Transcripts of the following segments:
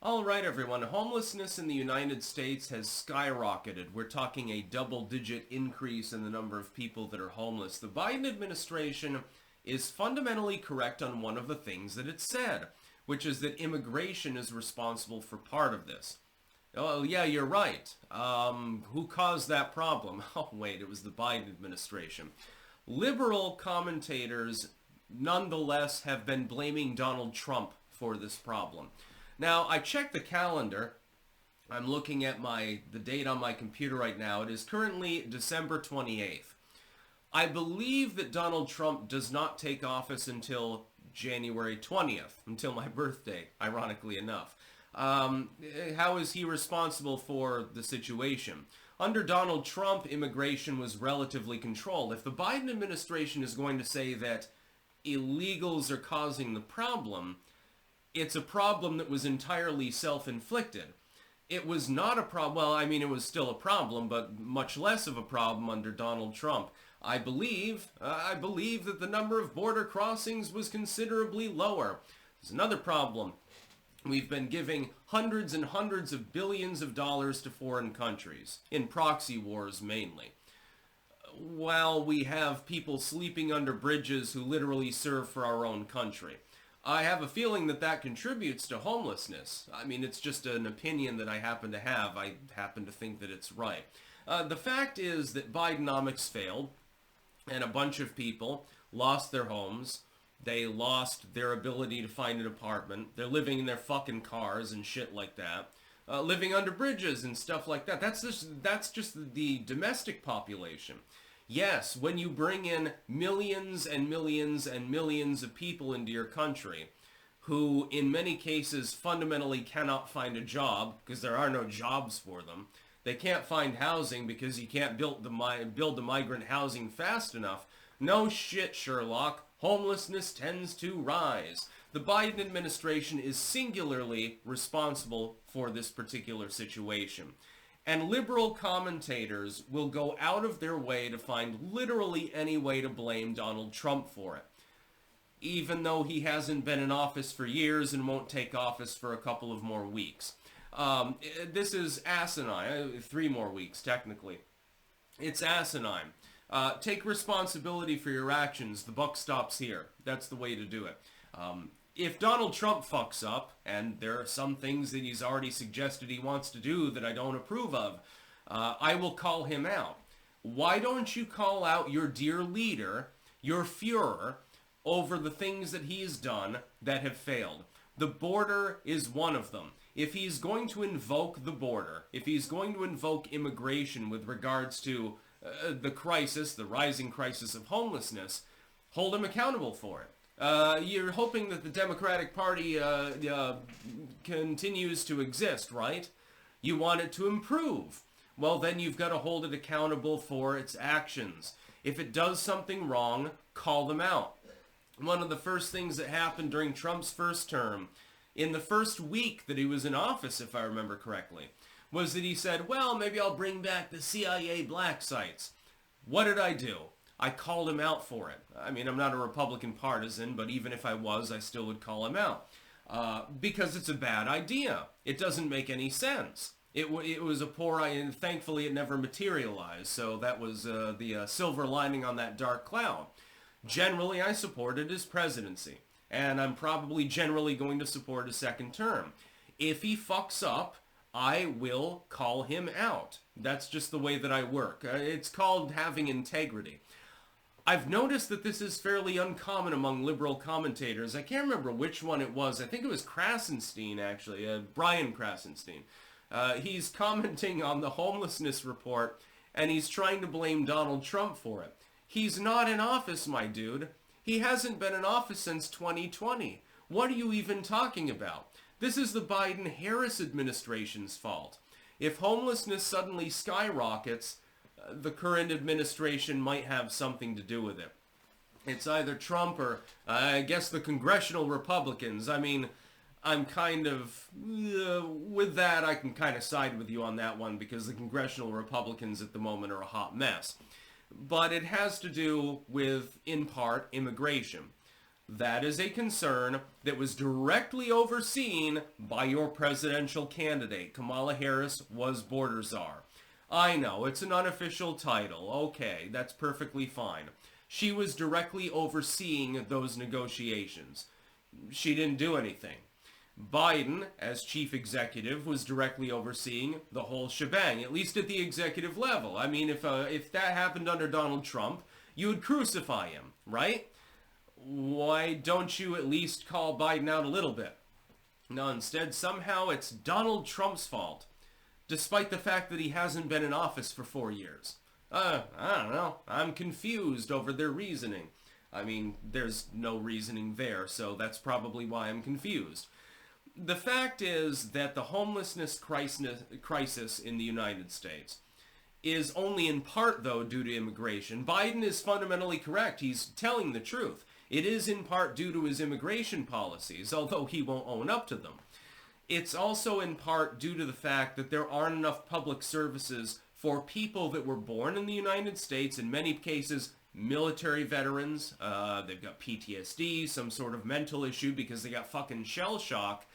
All right, everyone. Homelessness in the United States has skyrocketed. We're talking a double-digit increase in the number of people that are homeless. The Biden administration is fundamentally correct on one of the things that it said, which is that immigration is responsible for part of this. Oh, yeah, you're right. Who caused that problem? Oh, wait, it was the Biden administration. Liberal commentators, nonetheless, have been blaming Donald Trump for this problem. Now, I checked the calendar. I'm looking at the date on my computer right now. It is currently December 28th. I believe that Donald Trump does not take office until January 20th, until my birthday, ironically enough. How is he responsible for the situation? Under Donald Trump, immigration was relatively controlled. If the Biden administration is going to say that illegals are causing the problem, it's a problem that was entirely self-inflicted. It was not a problem, well, I mean, it was still a problem, but much less of a problem under Donald Trump. I believe that the number of border crossings was considerably lower. There's another problem. We've been giving hundreds and hundreds of billions of dollars to foreign countries, in proxy wars mainly, while we have people sleeping under bridges who literally serve for our own country. I have a feeling that that contributes to homelessness. I mean, it's just an opinion that I happen to have. I happen to think that it's right. The fact is that Bidenomics failed, and a bunch of people lost their homes. They lost their ability to find an apartment. They're living in their fucking cars and shit like that. Living under bridges and stuff like that. That's just the domestic population. Yes, when you bring in millions and millions and millions of people into your country who in many cases fundamentally cannot find a job because there are no jobs for them. They can't find housing because you can't build the migrant housing fast enough. No shit, Sherlock. Homelessness tends to rise. The Biden administration is singularly responsible for this particular situation. And liberal commentators will go out of their way to find literally any way to blame Donald Trump for it, even though he hasn't been in office for years and won't take office for a couple of more weeks. This is asinine. 3 more weeks, technically. It's asinine. Take responsibility for your actions. The buck stops here. That's the way to do it. If Donald Trump fucks up, and there are some things that he's already suggested he wants to do that I don't approve of, I will call him out. Why don't you call out your dear leader, your Führer, over the things that he's done that have failed? The border is one of them. If he's going to invoke the border, if he's going to invoke immigration with regards to the crisis, the rising crisis of homelessness, hold him accountable for it. You're hoping that the Democratic Party continues to exist, right? You want it to improve. Well, then you've got to hold it accountable for its actions. If it does something wrong, call them out. One of the first things that happened during Trump's first term, in the first week that he was in office, if I remember correctly, was that he said, well, maybe I'll bring back the CIA black sites. What did I do? I called him out for it. I mean, I'm not a Republican partisan, but even if I was, I still would call him out. Because it's a bad idea. It doesn't make any sense. It was a poor idea, and thankfully it never materialized, so that was the silver lining on that dark cloud. Generally, I supported his presidency, and I'm probably generally going to support his second term. If he fucks up, I will call him out. That's just the way that I work. It's called having integrity. I've noticed that this is fairly uncommon among liberal commentators. I can't remember which one it was. I think it was Krasenstein, actually, Brian Krasenstein. He's commenting on the homelessness report, and he's trying to blame Donald Trump for it. He's not in office, my dude. He hasn't been in office since 2020. What are you even talking about? This is the Biden-Harris administration's fault. If homelessness suddenly skyrockets, the current administration might have something to do with it. It's either Trump or, I guess, the congressional Republicans. I mean, I'm kind of, with that, I can kind of side with you on that one because the congressional Republicans at the moment are a hot mess. But it has to do with, in part, immigration. That is a concern that was directly overseen by your presidential candidate. Kamala Harris was border czar. I know, it's an unofficial title. Okay, that's perfectly fine. She was directly overseeing those negotiations. She didn't do anything. Biden, as chief executive, was directly overseeing the whole shebang, at least at the executive level. I mean, if that happened under Donald Trump, you would crucify him, right? Why don't you at least call Biden out a little bit? No, instead, somehow it's Donald Trump's fault, despite the fact that he hasn't been in office for 4 years. I don't know. I'm confused over their reasoning. I mean, there's no reasoning there, so that's probably why I'm confused. The fact is that the homelessness crisis in the United States is only in part, though, due to immigration. Biden is fundamentally correct. He's telling the truth. It is in part due to his immigration policies, although he won't own up to them. It's also in part due to the fact that there aren't enough public services for people that were born in the United States, in many cases military veterans. They've got PTSD, some sort of mental issue because they got fucking shell shock.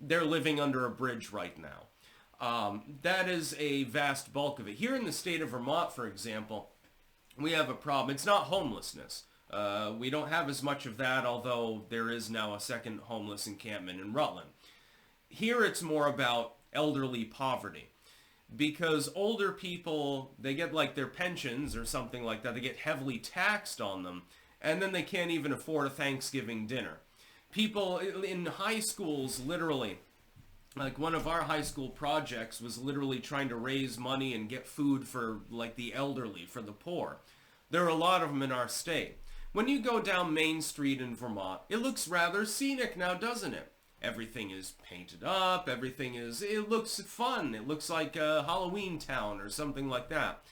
They're living under a bridge right now. That is a vast bulk of it. Here in the state of Vermont, for example, we have a problem. It's not homelessness. We don't have as much of that, although there is now a second homeless encampment in Rutland. Here it's more about elderly poverty. Because older people, they get like their pensions or something like that. They get heavily taxed on them. And then they can't even afford a Thanksgiving dinner. People in high schools, literally, like one of our high school projects was literally trying to raise money and get food for like the elderly, for the poor. There are a lot of them in our state. When you go down Main Street in Vermont, it looks rather scenic now, doesn't it? Everything is painted up, it looks fun. It looks like a Halloween town or something like that.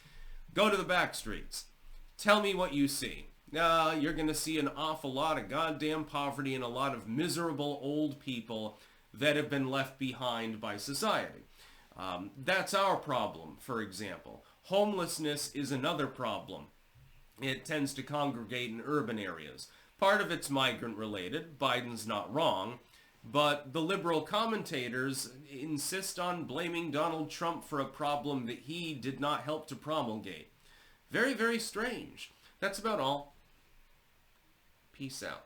Go to the back streets. Tell me what you see. You're going to see an awful lot of goddamn poverty and a lot of miserable old people that have been left behind by society. That's our problem, for example. Homelessness is another problem. It tends to congregate in urban areas. Part of it's migrant related. Biden's not wrong. But the liberal commentators insist on blaming Donald Trump for a problem that he did not help to promulgate. Very, very strange. That's about all. Peace out.